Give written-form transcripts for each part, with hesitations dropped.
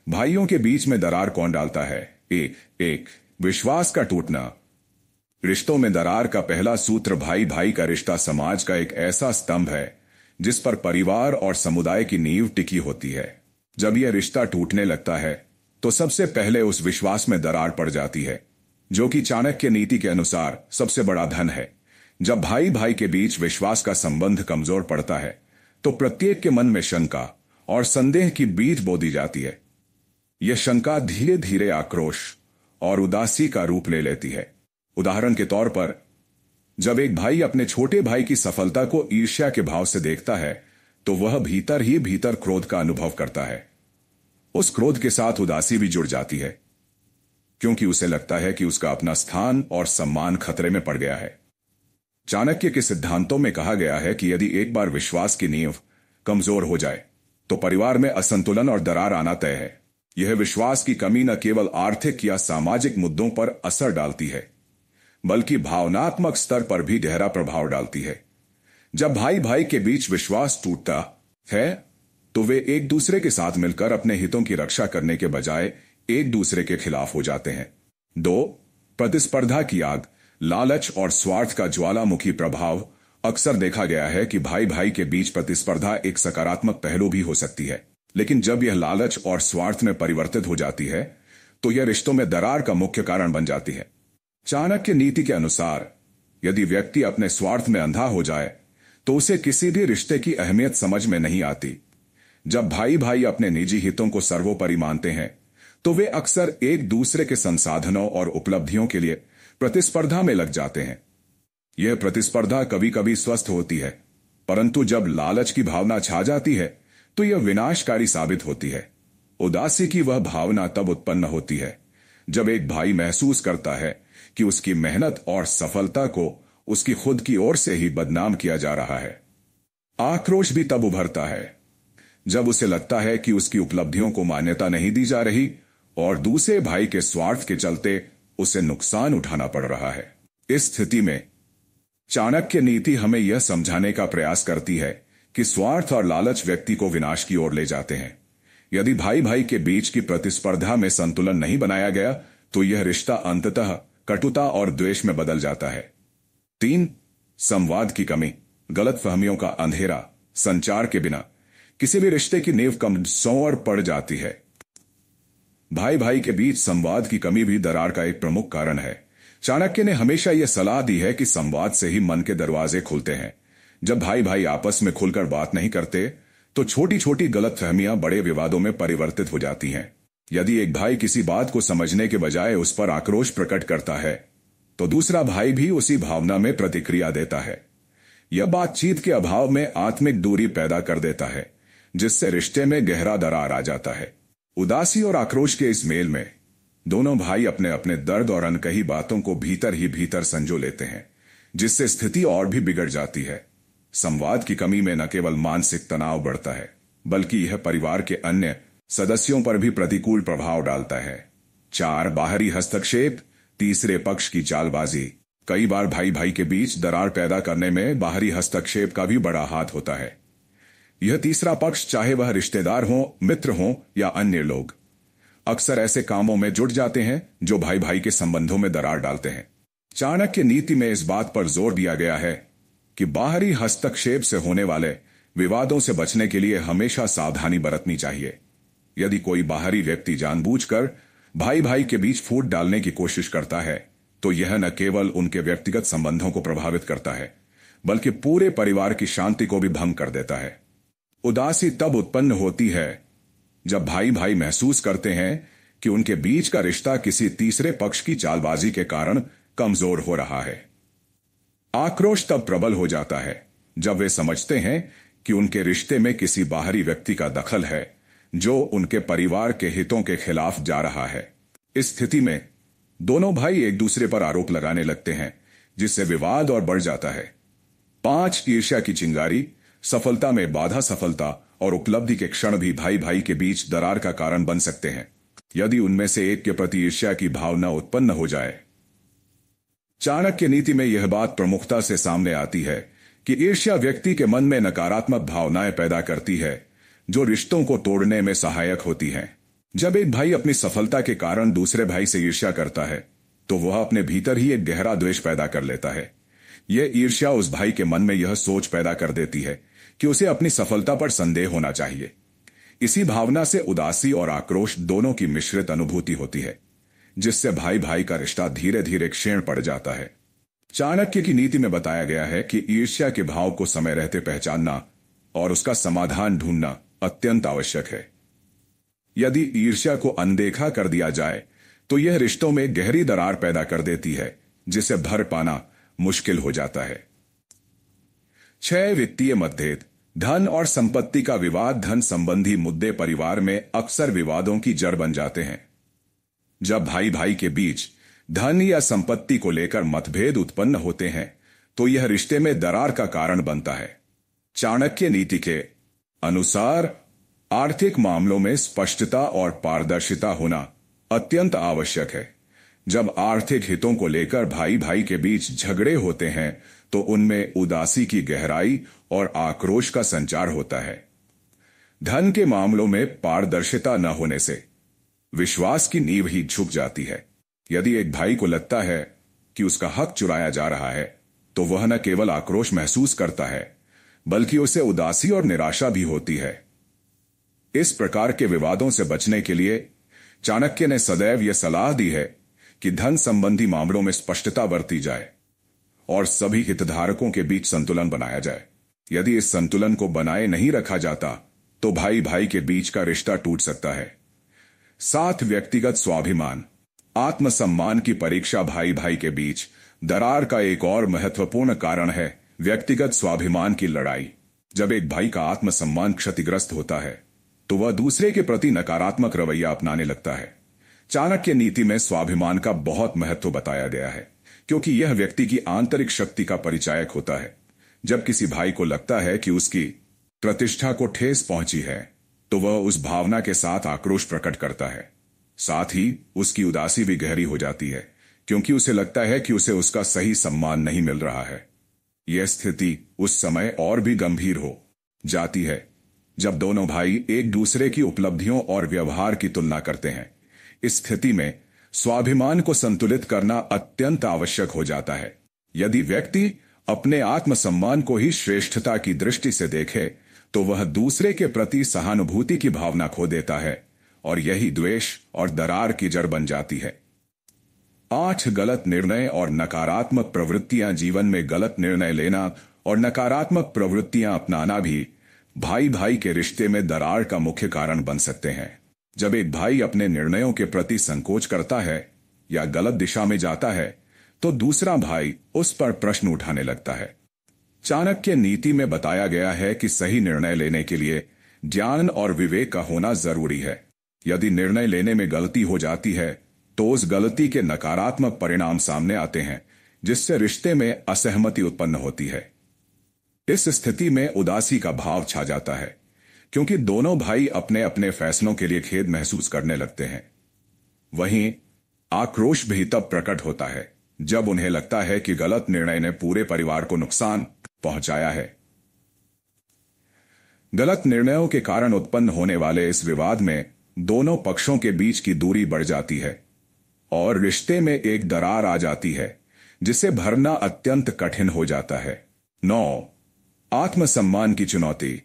भाइयों के बीच में दरार कौन डालता है? एक विश्वास का टूटना। रिश्तों में दरार का पहला सूत्र भाई भाई का रिश्ता समाज का एक ऐसा स्तंभ है जिस पर परिवार और समुदाय की नींव टिकी होती है। जब यह रिश्ता टूटने लगता है तो सबसे पहले उस विश्वास में दरार पड़ जाती है, जो कि चाणक्य नीति के अनुसार सबसे बड़ा धन है। जब भाई भाई के बीच विश्वास का संबंध कमजोर पड़ता है तो प्रत्येक के मन में शंका और संदेह की बीज बो दी जाती है। यह शंका धीरे धीरे आक्रोश और उदासी का रूप ले लेती है। उदाहरण के तौर पर, जब एक भाई अपने छोटे भाई की सफलता को ईर्ष्या के भाव से देखता है तो वह भीतर ही भीतर क्रोध का अनुभव करता है। उस क्रोध के साथ उदासी भी जुड़ जाती है, क्योंकि उसे लगता है कि उसका अपना स्थान और सम्मान खतरे में पड़ गया है। चाणक्य के सिद्धांतों में कहा गया है कि यदि एक बार विश्वास की नींव कमजोर हो जाए तो परिवार में असंतुलन और दरार आना तय है। यह विश्वास की कमी न केवल आर्थिक या सामाजिक मुद्दों पर असर डालती है, बल्कि भावनात्मक स्तर पर भी गहरा प्रभाव डालती है। जब भाई भाई के बीच विश्वास टूटता है तो वे एक दूसरे के साथ मिलकर अपने हितों की रक्षा करने के बजाय एक दूसरे के खिलाफ हो जाते हैं। 2. प्रतिस्पर्धा की आग। लालच और स्वार्थ का ज्वालामुखी प्रभाव। अक्सर देखा गया है कि भाई भाई के बीच प्रतिस्पर्धा एक सकारात्मक पहलू भी हो सकती है, लेकिन जब यह लालच और स्वार्थ में परिवर्तित हो जाती है तो यह रिश्तों में दरार का मुख्य कारण बन जाती है। चाणक्य नीति के अनुसार यदि व्यक्ति अपने स्वार्थ में अंधा हो जाए तो उसे किसी भी रिश्ते की अहमियत समझ में नहीं आती। जब भाई भाई अपने निजी हितों को सर्वोपरि मानते हैं तो वे अक्सर एक दूसरे के संसाधनों और उपलब्धियों के लिए प्रतिस्पर्धा में लग जाते हैं। यह प्रतिस्पर्धा कभी कभी स्वस्थ होती है, परंतु जब लालच की भावना छा जाती है तो यह विनाशकारी साबित होती है। उदासी की वह भावना तब उत्पन्न होती है जब एक भाई महसूस करता है कि उसकी मेहनत और सफलता को उसकी खुद की ओर से ही बदनाम किया जा रहा है। आक्रोश भी तब उभरता है जब उसे लगता है कि उसकी उपलब्धियों को मान्यता नहीं दी जा रही और दूसरे भाई के स्वार्थ के चलते उसे नुकसान उठाना पड़ रहा है। इस स्थिति में चाणक्य नीति हमें यह समझाने का प्रयास करती है कि स्वार्थ और लालच व्यक्ति को विनाश की ओर ले जाते हैं। यदि भाई भाई के बीच की प्रतिस्पर्धा में संतुलन नहीं बनाया गया तो यह रिश्ता अंततः कटुता और द्वेष में बदल जाता है। 3. संवाद की कमी। गलतफहमियों का अंधेरा। संचार के बिना किसी भी रिश्ते की नींव कमजोर पड़ जाती है। भाई भाई के बीच संवाद की कमी भी दरार का एक प्रमुख कारण है। चाणक्य ने हमेशा यह सलाह दी है कि संवाद से ही मन के दरवाजे खुलते हैं। जब भाई भाई आपस में खुलकर बात नहीं करते तो छोटी छोटी गलतफहमियां बड़े विवादों में परिवर्तित हो जाती हैं। यदि एक भाई किसी बात को समझने के बजाय उस पर आक्रोश प्रकट करता है तो दूसरा भाई भी उसी भावना में प्रतिक्रिया देता है। यह बातचीत के अभाव में आत्मिक दूरी पैदा कर देता है, जिससे रिश्ते में गहरा दरार आ जाता है। उदासी और आक्रोश के इस मेल में दोनों भाई अपने अपने दर्द और अनकही बातों को भीतर ही भीतर संजो लेते हैं, जिससे स्थिति और भी बिगड़ जाती है। संवाद की कमी में न केवल मानसिक तनाव बढ़ता है, बल्कि यह परिवार के अन्य सदस्यों पर भी प्रतिकूल प्रभाव डालता है। 4. बाहरी हस्तक्षेप। तीसरे पक्ष की चालबाजी। कई बार भाई भाई के बीच दरार पैदा करने में बाहरी हस्तक्षेप का भी बड़ा हाथ होता है। यह तीसरा पक्ष, चाहे वह रिश्तेदार हो, मित्र हो या अन्य लोग, अक्सर ऐसे कामों में जुट जाते हैं जो भाई भाई के संबंधों में दरार डालते हैं। चाणक्य नीति में इस बात पर जोर दिया गया है कि बाहरी हस्तक्षेप से होने वाले विवादों से बचने के लिए हमेशा सावधानी बरतनी चाहिए। यदि कोई बाहरी व्यक्ति जानबूझकर भाई भाई के बीच फूट डालने की कोशिश करता है तो यह न केवल उनके व्यक्तिगत संबंधों को प्रभावित करता है, बल्कि पूरे परिवार की शांति को भी भंग कर देता है। उदासी तब उत्पन्न होती है जब भाई भाई महसूस करते हैं कि उनके बीच का रिश्ता किसी तीसरे पक्ष की चालबाजी के कारण कमजोर हो रहा है। आक्रोश तब प्रबल हो जाता है जब वे समझते हैं कि उनके रिश्ते में किसी बाहरी व्यक्ति का दखल है जो उनके परिवार के हितों के खिलाफ जा रहा है। इस स्थिति में दोनों भाई एक दूसरे पर आरोप लगाने लगते हैं, जिससे विवाद और बढ़ जाता है। 5. ईर्ष्या की चिंगारी। सफलता में बाधा। सफलता और उपलब्धि के क्षण भी भाई भाई के बीच दरार का कारण बन सकते हैं, यदि उनमें से एक के प्रति ईर्ष्या की भावना उत्पन्न हो जाए। चाणक्य नीति में यह बात प्रमुखता से सामने आती है कि ईर्ष्या व्यक्ति के मन में नकारात्मक भावनाएं पैदा करती है जो रिश्तों को तोड़ने में सहायक होती हैं। जब एक भाई अपनी सफलता के कारण दूसरे भाई से ईर्ष्या करता है तो वह अपने भीतर ही एक गहरा द्वेष पैदा कर लेता है। यह ईर्ष्या उस भाई के मन में यह सोच पैदा कर देती है कि उसे अपनी सफलता पर संदेह होना चाहिए। इसी भावना से उदासी और आक्रोश दोनों की मिश्रित अनुभूति होती है, जिससे भाई भाई का रिश्ता धीरे धीरे क्षीण पड़ जाता है। चाणक्य की नीति में बताया गया है कि ईर्ष्या के भाव को समय रहते पहचानना और उसका समाधान ढूंढना अत्यंत आवश्यक है। यदि ईर्ष्या को अनदेखा कर दिया जाए तो यह रिश्तों में गहरी दरार पैदा कर देती है, जिसे भर पाना मुश्किल हो जाता है। 6 वित्तीय मतभेद। धन और संपत्ति का विवाद। धन संबंधी मुद्दे परिवार में अक्सर विवादों की जड़ बन जाते हैं। जब भाई भाई के बीच धन या संपत्ति को लेकर मतभेद उत्पन्न होते हैं तो यह रिश्ते में दरार का कारण बनता है। चाणक्य नीति के अनुसार आर्थिक मामलों में स्पष्टता और पारदर्शिता होना अत्यंत आवश्यक है। जब आर्थिक हितों को लेकर भाई भाई के बीच झगड़े होते हैं तो उनमें उदासी की गहराई और आक्रोश का संचार होता है। धन के मामलों में पारदर्शिता न होने से विश्वास की नींव ही झुक जाती है। यदि एक भाई को लगता है कि उसका हक चुराया जा रहा है तो वह न केवल आक्रोश महसूस करता है बल्कि उसे उदासी और निराशा भी होती है। इस प्रकार के विवादों से बचने के लिए चाणक्य ने सदैव यह सलाह दी है कि धन संबंधी मामलों में स्पष्टता बरती जाए और सभी हितधारकों के बीच संतुलन बनाया जाए। यदि इस संतुलन को बनाए नहीं रखा जाता तो भाई भाई के बीच का रिश्ता टूट सकता है। 7 व्यक्तिगत स्वाभिमान। आत्मसम्मान की परीक्षा। भाई भाई के बीच दरार का एक और महत्वपूर्ण कारण है व्यक्तिगत स्वाभिमान की लड़ाई। जब एक भाई का आत्मसम्मान क्षतिग्रस्त होता है तो वह दूसरे के प्रति नकारात्मक रवैया अपनाने लगता है। चाणक्य नीति में स्वाभिमान का बहुत महत्व बताया गया है, क्योंकि यह व्यक्ति की आंतरिक शक्ति का परिचायक होता है। जब किसी भाई को लगता है कि उसकी प्रतिष्ठा को ठेस पहुंची है तो वह उस भावना के साथ आक्रोश प्रकट करता है। साथ ही उसकी उदासी भी गहरी हो जाती है, क्योंकि उसे लगता है कि उसे उसका सही सम्मान नहीं मिल रहा है। यह स्थिति उस समय और भी गंभीर हो जाती है जब दोनों भाई एक दूसरे की उपलब्धियों और व्यवहार की तुलना करते हैं। इस स्थिति में स्वाभिमान को संतुलित करना अत्यंत आवश्यक हो जाता है। यदि व्यक्ति अपने आत्मसम्मान को ही श्रेष्ठता की दृष्टि से देखे तो वह दूसरे के प्रति सहानुभूति की भावना खो देता है और यही द्वेष और दरार की जड़ बन जाती है। 8 गलत निर्णय और नकारात्मक प्रवृत्तियां। जीवन में गलत निर्णय लेना और नकारात्मक प्रवृत्तियां अपनाना भी भाई भाई के रिश्ते में दरार का मुख्य कारण बन सकते हैं। जब एक भाई अपने निर्णयों के प्रति संकोच करता है या गलत दिशा में जाता है तो दूसरा भाई उस पर प्रश्न उठाने लगता है। चाणक्य नीति में बताया गया है कि सही निर्णय लेने के लिए ज्ञान और विवेक का होना जरूरी है। यदि निर्णय लेने में गलती हो जाती है तो उस गलती के नकारात्मक परिणाम सामने आते हैं, जिससे रिश्ते में असहमति उत्पन्न होती है। इस स्थिति में उदासी का भाव छा जाता है, क्योंकि दोनों भाई अपने अपने फैसलों के लिए खेद महसूस करने लगते हैं। वहीं आक्रोश भी तब प्रकट होता है जब उन्हें लगता है कि गलत निर्णय ने पूरे परिवार को नुकसान पहुंचाया है। गलत निर्णयों के कारण उत्पन्न होने वाले इस विवाद में दोनों पक्षों के बीच की दूरी बढ़ जाती है और रिश्ते में एक दरार आ जाती है, जिसे भरना अत्यंत कठिन हो जाता है। 9 आत्मसम्मान की चुनौती।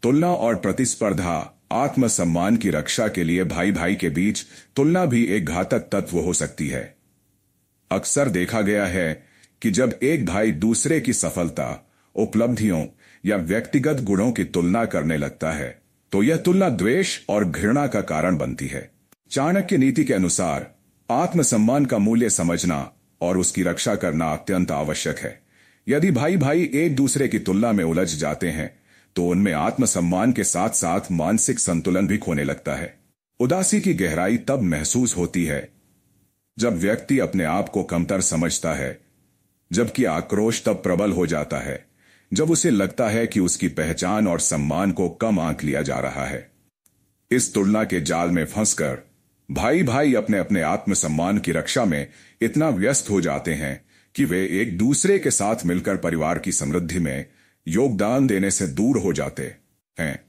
तुलना और प्रतिस्पर्धा। आत्मसम्मान की रक्षा के लिए भाई भाई के बीच तुलना भी एक घातक तत्व हो सकती है। अक्सर देखा गया है कि जब एक भाई दूसरे की सफलता, उपलब्धियों या व्यक्तिगत गुणों की तुलना करने लगता है तो यह तुलना द्वेष और घृणा का कारण बनती है। चाणक्य नीति के अनुसार आत्मसम्मान का मूल्य समझना और उसकी रक्षा करना अत्यंत आवश्यक है। यदि भाई भाई एक दूसरे की तुलना में उलझ जाते हैं तो उनमें आत्मसम्मान के साथ साथ मानसिक संतुलन भी खोने लगता है। उदासी की गहराई तब महसूस होती है जब व्यक्ति अपने आप को कमतर समझता है, जबकि आक्रोश तब प्रबल हो जाता है जब उसे लगता है कि उसकी पहचान और सम्मान को कम आंक लिया जा रहा है। इस तुलना के जाल में फंसकर भाई भाई अपने अपने आत्मसम्मान की रक्षा में इतना व्यस्त हो जाते हैं कि वे एक दूसरे के साथ मिलकर परिवार की समृद्धि में योगदान देने से दूर हो जाते हैं।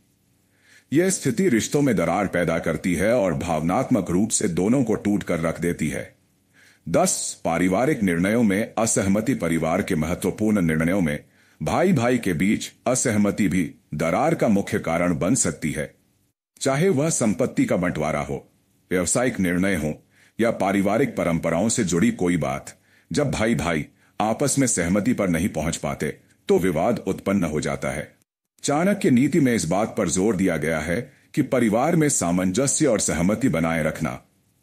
यह स्थिति रिश्तों में दरार पैदा करती है और भावनात्मक रूप से दोनों को टूट कर रख देती है। 10 पारिवारिक निर्णयों में असहमति। परिवार के महत्वपूर्ण निर्णयों में भाई भाई के बीच असहमति भी दरार का मुख्य कारण बन सकती है। चाहे वह संपत्ति का बंटवारा हो, व्यवसायिक निर्णय हो या पारिवारिक परंपराओं से जुड़ी कोई बात, जब भाई भाई आपस में सहमति पर नहीं पहुंच पाते तो विवाद उत्पन्न हो जाता है। चाणक्य नीति में इस बात पर जोर दिया गया है कि परिवार में सामंजस्य और सहमति बनाए रखना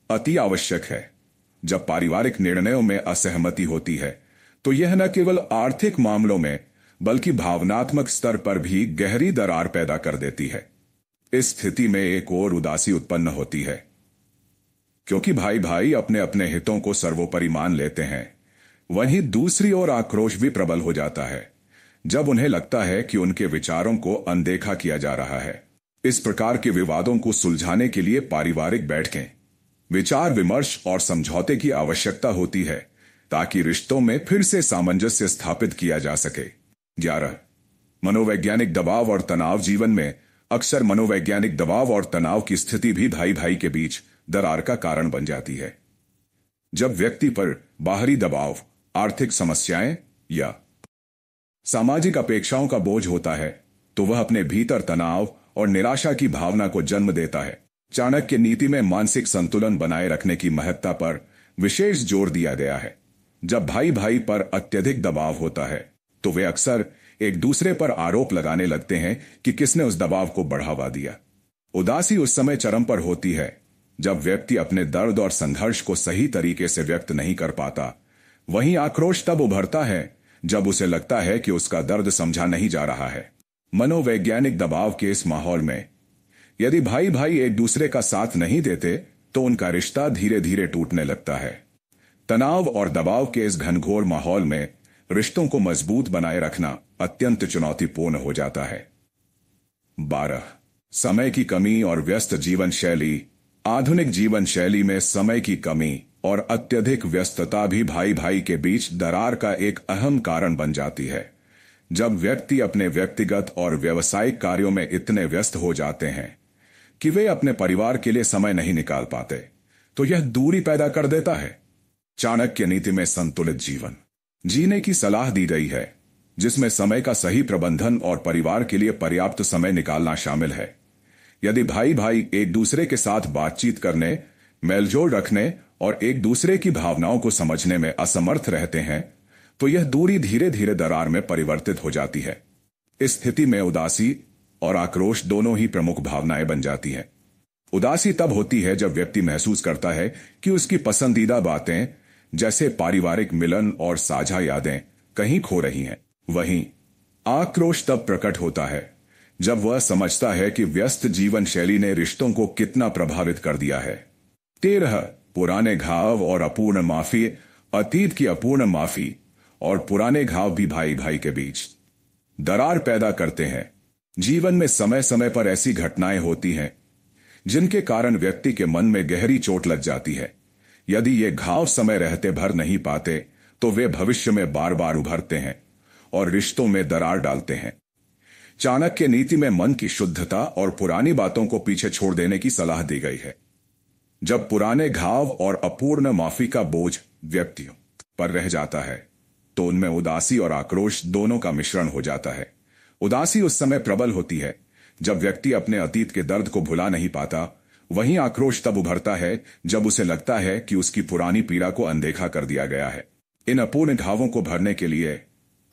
अति आवश्यक है। जब पारिवारिक निर्णयों में असहमति होती है तो यह न केवल आर्थिक मामलों में बल्कि भावनात्मक स्तर पर भी गहरी दरार पैदा कर देती है। इस स्थिति में एक और उदासी उत्पन्न होती है, क्योंकि भाई भाई अपने अपने हितों को सर्वोपरि मान लेते हैं। वहीं दूसरी ओर आक्रोश भी प्रबल हो जाता है जब उन्हें लगता है कि उनके विचारों को अनदेखा किया जा रहा है। इस प्रकार के विवादों को सुलझाने के लिए पारिवारिक बैठकें, विचार विमर्श और समझौते की आवश्यकता होती है ताकि रिश्तों में फिर से सामंजस्य स्थापित किया जा सके। 11 मनोवैज्ञानिक दबाव और तनाव। जीवन में अक्सर मनोवैज्ञानिक दबाव और तनाव की स्थिति भी भाई भाई के बीच दरार का कारण बन जाती है। जब व्यक्ति पर बाहरी दबाव, आर्थिक समस्याएं या सामाजिक अपेक्षाओं का बोझ होता है तो वह अपने भीतर तनाव और निराशा की भावना को जन्म देता है। चाणक्य नीति में मानसिक संतुलन बनाए रखने की महत्ता पर विशेष जोर दिया गया है। जब भाई भाई पर अत्यधिक दबाव होता है तो वे अक्सर एक दूसरे पर आरोप लगाने लगते हैं कि किसने उस दबाव को बढ़ावा दिया। उदासी उस समय चरम पर होती है जब व्यक्ति अपने दर्द और संघर्ष को सही तरीके से व्यक्त नहीं कर पाता। वहीं आक्रोश तब उभरता है जब उसे लगता है कि उसका दर्द समझा नहीं जा रहा है। मनोवैज्ञानिक दबाव के इस माहौल में यदि भाई भाई एक दूसरे का साथ नहीं देते तो उनका रिश्ता धीरे धीरे टूटने लगता है। तनाव और दबाव के इस घनघोर माहौल में रिश्तों को मजबूत बनाए रखना अत्यंत चुनौतीपूर्ण हो जाता है। 12 समय की कमी और व्यस्त जीवन शैली। आधुनिक जीवन शैली में समय की कमी और अत्यधिक व्यस्तता भी भाई भाई के बीच दरार का एक अहम कारण बन जाती है। जब व्यक्ति अपने व्यक्तिगत और व्यावसायिक कार्यों में इतने व्यस्त हो जाते हैं कि वे अपने परिवार के लिए समय नहीं निकाल पाते तो यह दूरी पैदा कर देता है। चाणक्य नीति में संतुलित जीवन जीने की सलाह दी गई है जिसमें समय का सही प्रबंधन और परिवार के लिए पर्याप्त समय निकालना शामिल है। यदि भाई भाई एक दूसरे के साथ बातचीत करने, मेलजोल रखने और एक दूसरे की भावनाओं को समझने में असमर्थ रहते हैं तो यह दूरी धीरे धीरे दरार में परिवर्तित हो जाती है। इस स्थिति में उदासी और आक्रोश दोनों ही प्रमुख भावनाएं बन जाती हैं। उदासी तब होती है जब व्यक्ति महसूस करता है कि उसकी पसंदीदा बातें जैसे पारिवारिक मिलन और साझा यादें कहीं खो रही हैं। वहीं आक्रोश तब प्रकट होता है जब वह समझता है कि व्यस्त जीवन शैली ने रिश्तों को कितना प्रभावित कर दिया है। 13 पुराने घाव और अपूर्ण माफी। अतीत की अपूर्ण माफी और पुराने घाव भी भाई भाई के बीच दरार पैदा करते हैं। जीवन में समय समय पर ऐसी घटनाएं होती हैं जिनके कारण व्यक्ति के मन में गहरी चोट लग जाती है। यदि ये घाव समय रहते भर नहीं पाते तो वे भविष्य में बार बार उभरते हैं और रिश्तों में दरार डालते हैं। चाणक्य नीति में मन की शुद्धता और पुरानी बातों को पीछे छोड़ देने की सलाह दी गई है। जब पुराने घाव और अपूर्ण माफी का बोझ व्यक्तियों पर रह जाता है तो उनमें उदासी और आक्रोश दोनों का मिश्रण हो जाता है। उदासी उस समय प्रबल होती है जब व्यक्ति अपने अतीत के दर्द को भुला नहीं पाता। वहीं आक्रोश तब उभरता है जब उसे लगता है कि उसकी पुरानी पीड़ा को अनदेखा कर दिया गया है। इन अपूर्ण घावों को भरने के लिए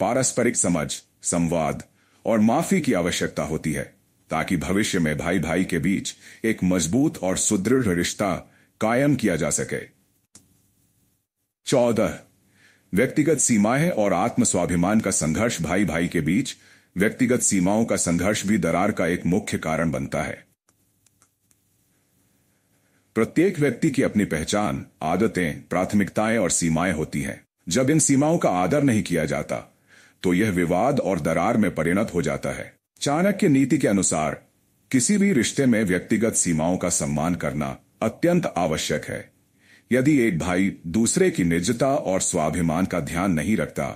पारस्परिक समझ, संवाद और माफी की आवश्यकता होती है ताकि भविष्य में भाई भाई के बीच एक मजबूत और सुदृढ़ रिश्ता कायम किया जा सके। 14 व्यक्तिगत सीमाएं और आत्म स्वाभिमान का संघर्ष। भाई भाई के बीच व्यक्तिगत सीमाओं का संघर्ष भी दरार का एक मुख्य कारण बनता है। प्रत्येक व्यक्ति की अपनी पहचान, आदतें, प्राथमिकताएं और सीमाएं होती हैं। जब इन सीमाओं का आदर नहीं किया जाता तो यह विवाद और दरार में परिणत हो जाता है। चाणक्य नीति के अनुसार किसी भी रिश्ते में व्यक्तिगत सीमाओं का सम्मान करना अत्यंत आवश्यक है। यदि एक भाई दूसरे की निजता और स्वाभिमान का ध्यान नहीं रखता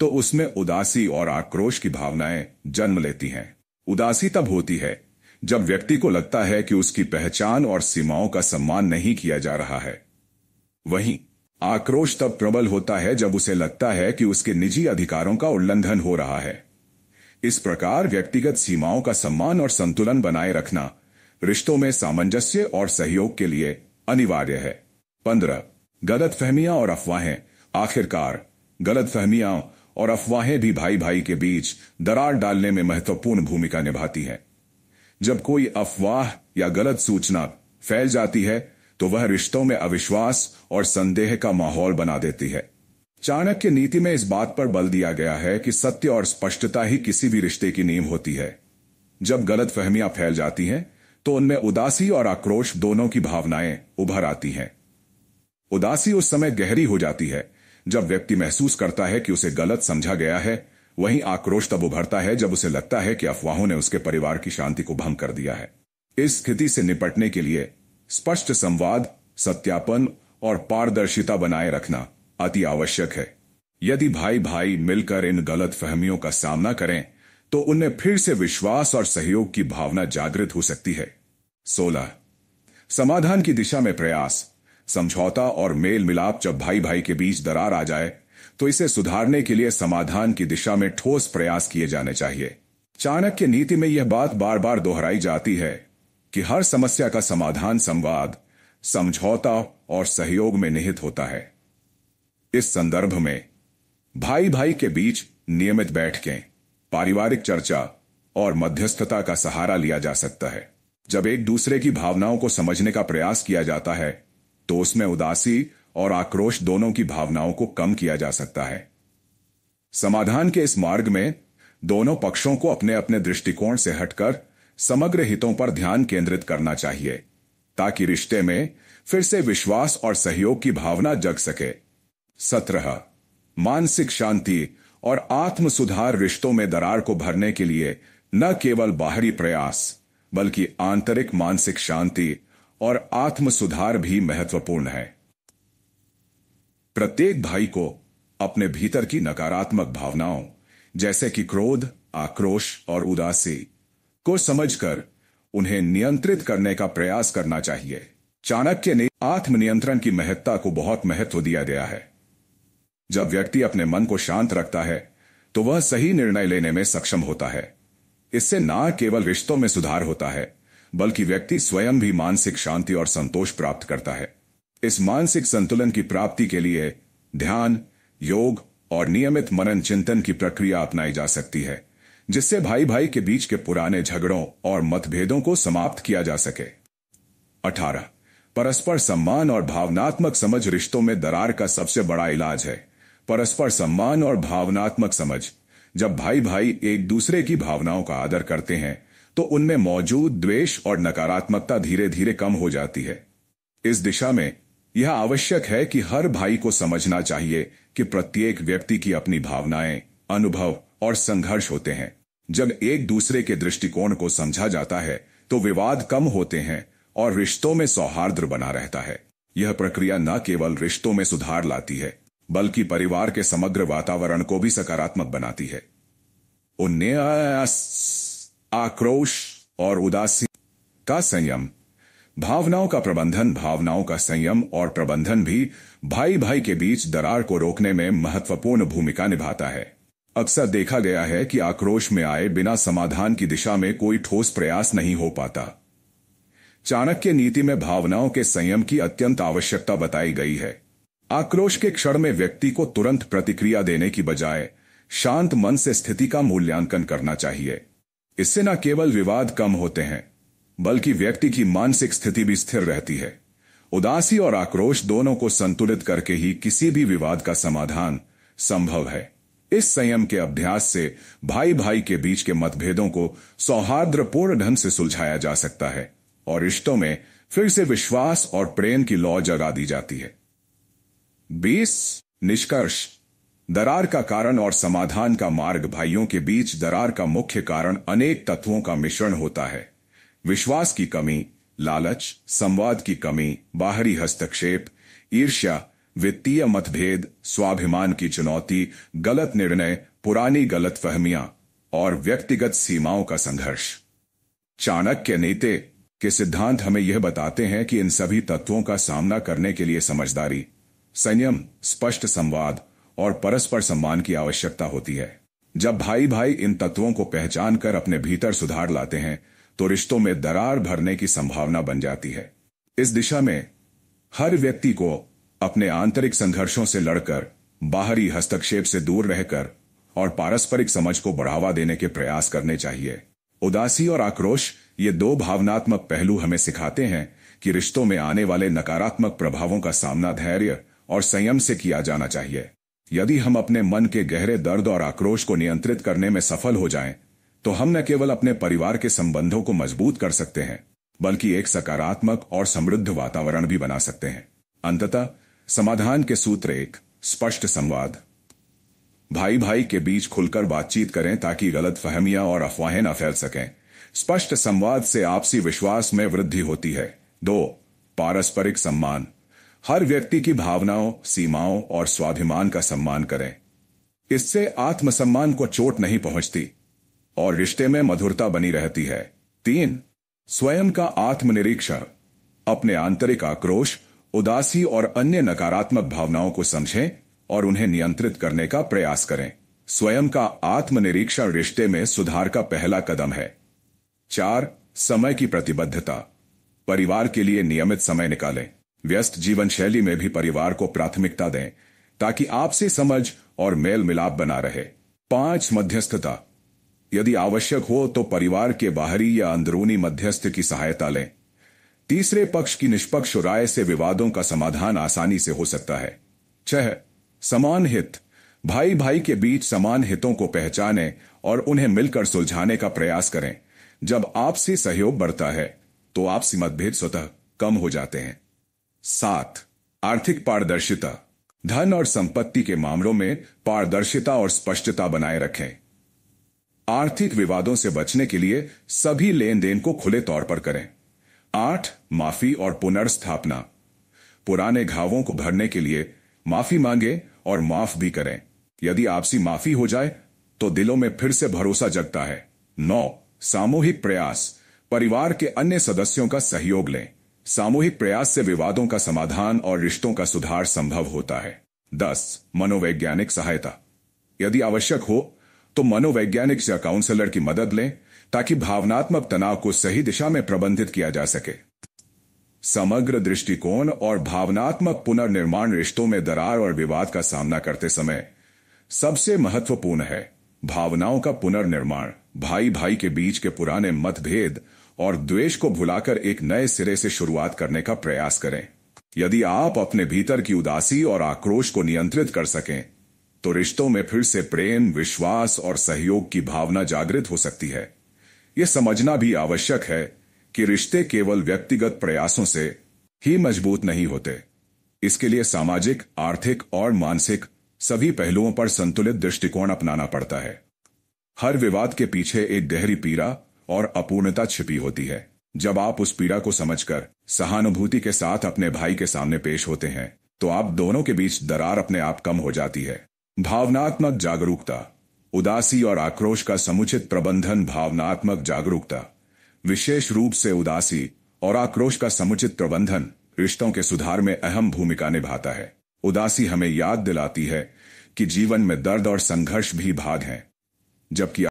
तो उसमें उदासी और आक्रोश की भावनाएं जन्म लेती हैं। उदासी तब होती है जब व्यक्ति को लगता है कि उसकी पहचान और सीमाओं का सम्मान नहीं किया जा रहा है। वहीं आक्रोश तब प्रबल होता है जब उसे लगता है कि उसके निजी अधिकारों का उल्लंघन हो रहा है। इस प्रकार व्यक्तिगत सीमाओं का सम्मान और संतुलन बनाए रखना रिश्तों में सामंजस्य और सहयोग के लिए अनिवार्य है। 15. गलतफहमियां और अफवाहें। आखिरकार गलतफहमियां और अफवाहें भी भाई भाई के बीच दरार डालने में महत्वपूर्ण भूमिका निभाती हैं। जब कोई अफवाह या गलत सूचना फैल जाती है तो वह रिश्तों में अविश्वास और संदेह का माहौल बना देती है। चाणक्य नीति में इस बात पर बल दिया गया है कि सत्य और स्पष्टता ही किसी भी रिश्ते की नींव होती है। जब गलतफहमियां फैल जाती हैं तो उनमें उदासी और आक्रोश दोनों की भावनाएं उभर आती हैं। उदासी उस समय गहरी हो जाती है जब व्यक्ति महसूस करता है कि उसे गलत समझा गया है। वहीं आक्रोश तब उभरता है जब उसे लगता है कि अफवाहों ने उसके परिवार की शांति को भंग कर दिया है। इस स्थिति से निपटने के लिए स्पष्ट संवाद, सत्यापन और पारदर्शिता बनाए रखना अति आवश्यक है। यदि भाई भाई मिलकर इन गलत फहमियों का सामना करें तो उनमें फिर से विश्वास और सहयोग की भावना जागृत हो सकती है। 16. समाधान की दिशा में प्रयास। समझौता और मेल मिलाप। जब भाई भाई के बीच दरार आ जाए तो इसे सुधारने के लिए समाधान की दिशा में ठोस प्रयास किए जाने चाहिए। चाणक्य नीति में यह बात बार बार दोहराई जाती है कि हर समस्या का समाधान संवाद, समझौता और सहयोग में निहित होता है। इस संदर्भ में भाई भाई के बीच नियमित बैठकें, पारिवारिक चर्चा और मध्यस्थता का सहारा लिया जा सकता है। जब एक दूसरे की भावनाओं को समझने का प्रयास किया जाता है तो उसमें उदासी और आक्रोश दोनों की भावनाओं को कम किया जा सकता है। समाधान के इस मार्ग में दोनों पक्षों को अपने अपने दृष्टिकोण से हटकर समग्र हितों पर ध्यान केंद्रित करना चाहिए ताकि रिश्ते में फिर से विश्वास और सहयोग की भावना जग सके। 17. मानसिक शांति और आत्म सुधार। रिश्तों में दरार को भरने के लिए न केवल बाहरी प्रयास बल्कि आंतरिक मानसिक शांति और आत्म सुधार भी महत्वपूर्ण है। प्रत्येक भाई को अपने भीतर की नकारात्मक भावनाओं जैसे कि क्रोध, आक्रोश और उदासी को समझकर उन्हें नियंत्रित करने का प्रयास करना चाहिए। चाणक्य ने आत्मनियंत्रण की महत्ता को बहुत महत्व दिया गया है। जब व्यक्ति अपने मन को शांत रखता है तो वह सही निर्णय लेने में सक्षम होता है। इससे न केवल रिश्तों में सुधार होता है बल्कि व्यक्ति स्वयं भी मानसिक शांति और संतोष प्राप्त करता है। इस मानसिक संतुलन की प्राप्ति के लिए ध्यान, योग और नियमित मनन चिंतन की प्रक्रिया अपनाई जा सकती है जिससे भाई भाई के बीच के पुराने झगड़ों और मतभेदों को समाप्त किया जा सके। 18. परस्पर सम्मान और भावनात्मक समझ। रिश्तों में दरार का सबसे बड़ा इलाज है परस्पर सम्मान और भावनात्मक समझ। जब भाई भाई एक दूसरे की भावनाओं का आदर करते हैं तो उनमें मौजूद द्वेष और नकारात्मकता धीरे धीरे कम हो जाती है। इस दिशा में यह आवश्यक है कि हर भाई को समझना चाहिए कि प्रत्येक व्यक्ति की अपनी भावनाएं, अनुभव और संघर्ष होते हैं। जब एक दूसरे के दृष्टिकोण को समझा जाता है तो विवाद कम होते हैं और रिश्तों में सौहार्द बना रहता है। यह प्रक्रिया न केवल रिश्तों में सुधार लाती है बल्कि परिवार के समग्र वातावरण को भी सकारात्मक बनाती है। 19. आक्रोश और उदासी का संयम। भावनाओं का प्रबंधन। भावनाओं का संयम और प्रबंधन भी भाई भाई के बीच दरार को रोकने में महत्वपूर्ण भूमिका निभाता है। अक्सर देखा गया है कि आक्रोश में आए बिना समाधान की दिशा में कोई ठोस प्रयास नहीं हो पाता। चाणक्य नीति में भावनाओं के संयम की अत्यंत आवश्यकता बताई गई है। आक्रोश के क्षण में व्यक्ति को तुरंत प्रतिक्रिया देने की बजाय शांत मन से स्थिति का मूल्यांकन करना चाहिए। इससे न केवल विवाद कम होते हैं बल्कि व्यक्ति की मानसिक स्थिति भी स्थिर रहती है। उदासी और आक्रोश दोनों को संतुलित करके ही किसी भी विवाद का समाधान संभव है। इस संयम के अभ्यास से भाई भाई के बीच के मतभेदों को सौहार्दपूर्ण ढंग से सुलझाया जा सकता है और रिश्तों में फिर से विश्वास और प्रेम की लौ जगा दी जाती है। 20. निष्कर्ष। दरार का कारण और समाधान का मार्ग। भाइयों के बीच दरार का मुख्य कारण अनेक तत्वों का मिश्रण होता है। विश्वास की कमी, लालच, संवाद की कमी, बाहरी हस्तक्षेप, ईर्ष्या, वित्तीय मतभेद, स्वाभिमान की चुनौती, गलत निर्णय, पुरानी गलतफहमियां और व्यक्तिगत सीमाओं का संघर्ष। चाणक्य नीति के सिद्धांत हमें यह बताते हैं कि इन सभी तत्वों का सामना करने के लिए समझदारी, संयम, स्पष्ट संवाद और परस्पर सम्मान की आवश्यकता होती है। जब भाई भाई इन तत्वों को पहचान कर अपने भीतर सुधार लाते हैं तो रिश्तों में दरार भरने की संभावना बन जाती है। इस दिशा में हर व्यक्ति को अपने आंतरिक संघर्षों से लड़कर, बाहरी हस्तक्षेप से दूर रहकर और पारस्परिक समझ को बढ़ावा देने के प्रयास करने चाहिए। उदासी और आक्रोश, ये दो भावनात्मक पहलू हमें सिखाते हैं कि रिश्तों में आने वाले नकारात्मक प्रभावों का सामना धैर्य और संयम से किया जाना चाहिए। यदि हम अपने मन के गहरे दर्द और आक्रोश को नियंत्रित करने में सफल हो जाएं, तो हम न केवल अपने परिवार के संबंधों को मजबूत कर सकते हैं, बल्कि एक सकारात्मक और समृद्ध वातावरण भी बना सकते हैं। अंततः समाधान के सूत्र एक, स्पष्ट संवाद। भाई भाई के बीच खुलकर बातचीत करें ताकि गलतफहमियां और अफवाहें न फैल सकें। स्पष्ट संवाद से आपसी विश्वास में वृद्धि होती है। 2. पारस्परिक सम्मान। हर व्यक्ति की भावनाओं, सीमाओं और स्वाभिमान का सम्मान करें। इससे आत्मसम्मान को चोट नहीं पहुंचती और रिश्ते में मधुरता बनी रहती है। 3. स्वयं का आत्मनिरीक्षण। अपने आंतरिक आक्रोश, उदासी और अन्य नकारात्मक भावनाओं को समझें और उन्हें नियंत्रित करने का प्रयास करें। स्वयं का आत्मनिरीक्षण रिश्ते में सुधार का पहला कदम है। 4. समय की प्रतिबद्धता। परिवार के लिए नियमित समय निकालें। व्यस्त जीवन शैली में भी परिवार को प्राथमिकता दें ताकि आपसी समझ और मेल मिलाप बना रहे। 5. मध्यस्थता। यदि आवश्यक हो तो परिवार के बाहरी या अंदरूनी मध्यस्थ की सहायता लें। तीसरे पक्ष की निष्पक्ष राय से विवादों का समाधान आसानी से हो सकता है। 6. समान हित। भाई भाई के बीच समान हितों को पहचानें और उन्हें मिलकर सुलझाने का प्रयास करें। जब आपसी सहयोग बढ़ता है तो आपसी मतभेद स्वतः कम हो जाते हैं। 7. आर्थिक पारदर्शिता। धन और संपत्ति के मामलों में पारदर्शिता और स्पष्टता बनाए रखें। आर्थिक विवादों से बचने के लिए सभी लेन देन को खुले तौर पर करें। 8. माफी और पुनर्स्थापना। पुराने घावों को भरने के लिए माफी मांगे और माफ भी करें। यदि आपसी माफी हो जाए तो दिलों में फिर से भरोसा जगता है। 9. सामूहिक प्रयास। परिवार के अन्य सदस्यों का सहयोग लें। सामूहिक प्रयास से विवादों का समाधान और रिश्तों का सुधार संभव होता है। 10. मनोवैज्ञानिक सहायता। यदि आवश्यक हो तो मनोवैज्ञानिक या काउंसलर की मदद लें ताकि भावनात्मक तनाव को सही दिशा में प्रबंधित किया जा सके। समग्र दृष्टिकोण और भावनात्मक पुनर्निर्माण रिश्तों में दरार और विवाद का सामना करते समय सबसे महत्वपूर्ण है। भावनाओं का पुनर्निर्माण। भाई भाई के बीच के पुराने मतभेद और द्वेष को भुलाकर एक नए सिरे से शुरुआत करने का प्रयास करें। यदि आप अपने भीतर की उदासी और आक्रोश को नियंत्रित कर सकें तो रिश्तों में फिर से प्रेम, विश्वास और सहयोग की भावना जागृत हो सकती है। यह समझना भी आवश्यक है कि रिश्ते केवल व्यक्तिगत प्रयासों से ही मजबूत नहीं होते। इसके लिए सामाजिक, आर्थिक और मानसिक सभी पहलुओं पर संतुलित दृष्टिकोण अपनाना पड़ता है। हर विवाद के पीछे एक गहरी पीड़ा और अपूर्णता छिपी होती है। जब आप उस पीड़ा को समझकर सहानुभूति के साथ अपने भाई के सामने पेश होते हैं तो आप दोनों के बीच दरार अपने आप कम हो जाती है। भावनात्मक जागरूकता। उदासी और आक्रोश का समुचित प्रबंधन। भावनात्मक जागरूकता, विशेष रूप से उदासी और आक्रोश का समुचित प्रबंधन, रिश्तों के सुधार में अहम भूमिका निभाता है। उदासी हमें याद दिलाती है कि जीवन में दर्द और संघर्ष भी भाग हैं, जबकि